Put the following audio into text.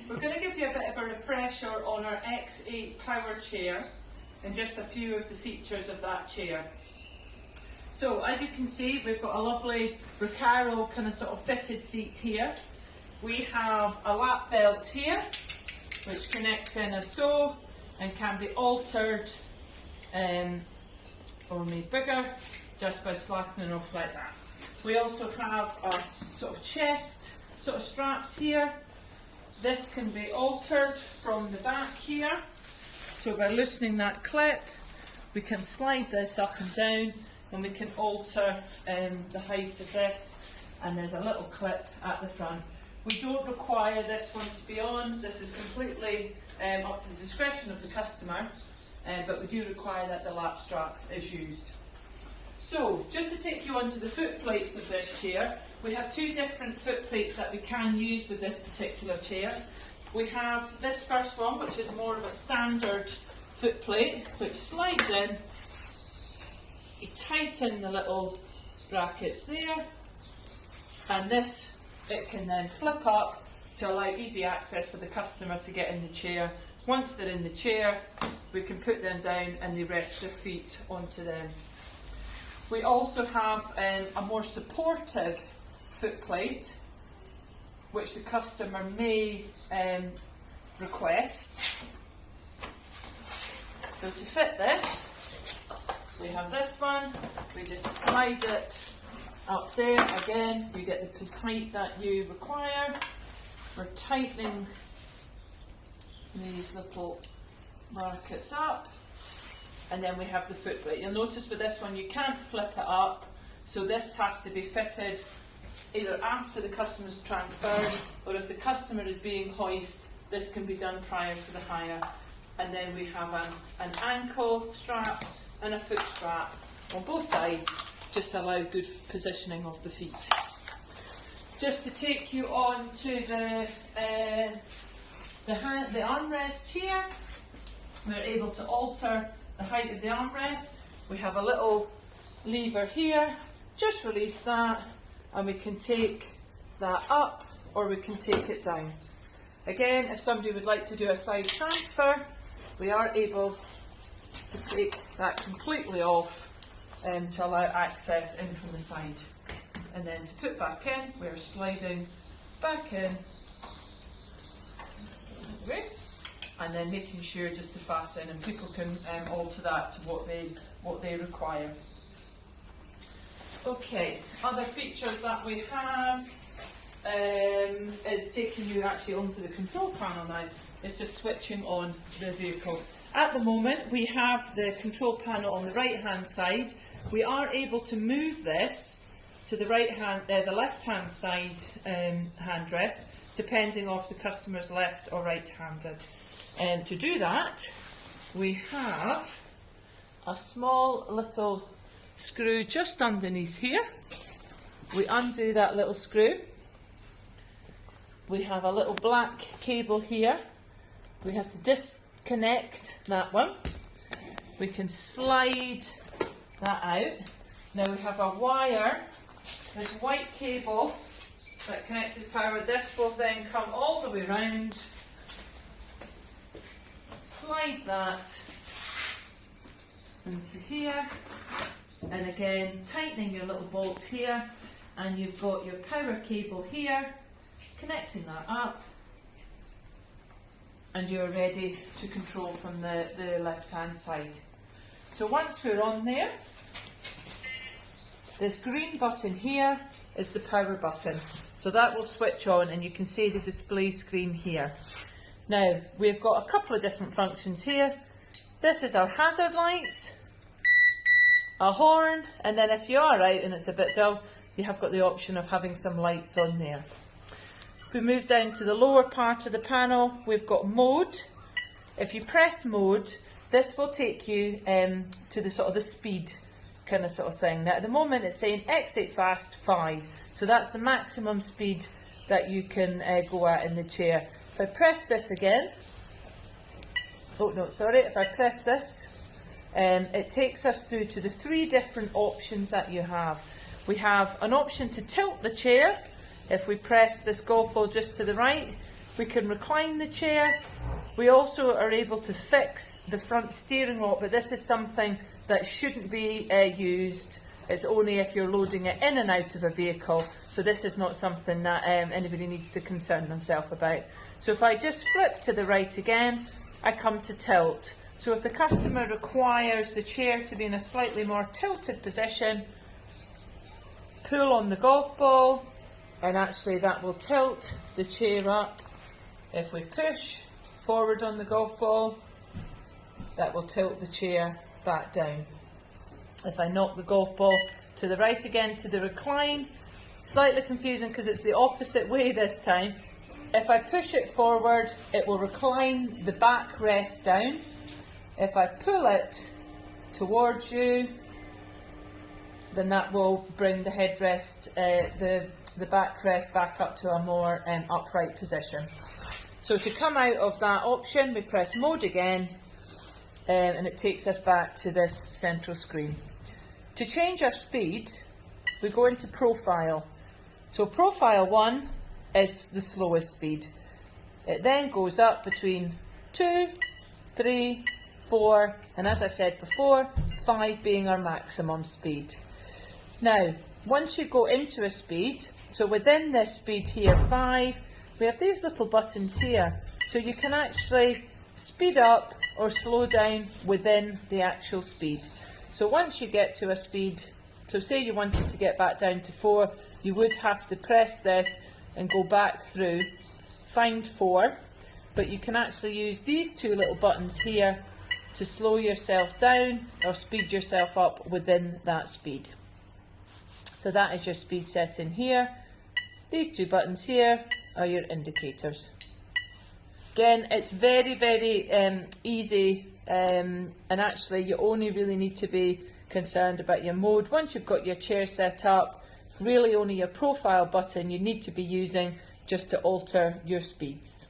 we're going to give you a bit of a refresher on our X8 Power chair and just a few of the features of that chair. So as you can see, we've got a lovely Recaro kind of sort of fitted seat here. We have a lap belt here, which connects in as so and can be altered or made bigger just by slackening off like that. We also have a sort of chest sort of straps here. This can be altered from the back here. So by loosening that clip, we can slide this up and down, and we can alter the height of this, and there's a little clip at the front. We don't require this one to be on. This is completely up to the discretion of the customer, but we do require that the lap strap is used. So, just to take you onto the foot plates of this chair, we have two different foot plates that we can use with this particular chair. We have this first one, which is more of a standard foot plate, which slides in. You tighten the little brackets there, and this, it can then flip up to allow easy access for the customer to get in the chair. Once they're in the chair, we can put them down and they rest their feet onto them. We also have a more supportive foot plate, which the customer may request. So to fit this, we have this one, we just slide it up there. Again, you get the height that you require. We're tightening these little brackets up, and then we have the foot plate. You'll notice with this one you can't flip it up, so this has to be fitted either after the customer's transferred, or if the customer is being hoisted, this can be done prior to the hire. And then we have an ankle strap and a foot strap on both sides, just to allow good positioning of the feet. Just to take you on to the armrest here, we're able to alter the height of the armrest. We have a little lever here, just release that, and we can take that up or we can take it down. Again, if somebody would like to do a side transfer, we are able to take that completely off to allow access in from the side. And then to put back in, we're sliding back in, and then making sure just to fasten, and people can alter that to what they require. Okay, other features that we have is taking you actually onto the control panel now. It's just switching on the vehicle. At the moment, we have the control panel on the right-hand side. We are able to move this to the the left-hand side handrest, depending on if the customer's left or right-handed. And to do that, we have a small little screw just underneath here. We undo that little screw. We have a little black cable here. We have to disconnect that one. We can slide that out. Now we have a wire, this white cable that connects to the power. This will then come all the way round. Slide that into here, and again tightening your little bolt here, and you've got your power cable here, connecting that up, and you're ready to control from the left hand side. So once we're on there, this green button here is the power button, so that will switch on and you can see the display screen here. Now we've got a couple of different functions here. This is our hazard lights, a horn, and then if you are out and it's a bit dull, you have got the option of having some lights on there. If we move down to the lower part of the panel, we've got mode. If you press mode, this will take you to the sort of the speed kind of sort of thing. Now at the moment it's saying X8 fast 5, so that's the maximum speed that you can go at in the chair. If I press this again, oh no, sorry, if I press this, it takes us through to the 3 different options that you have. We have an option to tilt the chair. If we press this golf ball just to the right, We can recline the chair. We also are able to fix the front steering wheel, but this is something that shouldn't be used. It's only if you're loading it in and out of a vehicle, so this is not something that anybody needs to concern themselves about. So if I just flip to the right again, I come to tilt. So if the customer requires the chair to be in a slightly more tilted position, pull on the golf ball, and actually that will tilt the chair up. If we push forward on the golf ball, that will tilt the chair back down. If I knock the golf ball to the right again to the recline, slightly confusing because it's the opposite way this time. If I push it forward, it will recline the backrest down. If I pull it towards you, then that will bring the headrest, the backrest back up to a more upright position. So to come out of that option, we press mode again, and it takes us back to this central screen. To change our speed, we go into profile. So profile 1 is the slowest speed. It then goes up between 2, 3, 4, and as I said before, 5 being our maximum speed. Now, once you go into a speed, so within this speed here, 5, we have these little buttons here, so you can actually speed up or slow down within the actual speed. So once you get to a speed, so say you wanted to get back down to 4, you would have to press this and go back through, find 4, but you can actually use these two little buttons here to slow yourself down or speed yourself up within that speed. So that is your speed setting here. These two buttons here are your indicators. Again, it's very, very easy, and actually you only really need to be concerned about your mode. Once you've got your chair set up, really only your profile button you need to be using just to alter your speeds.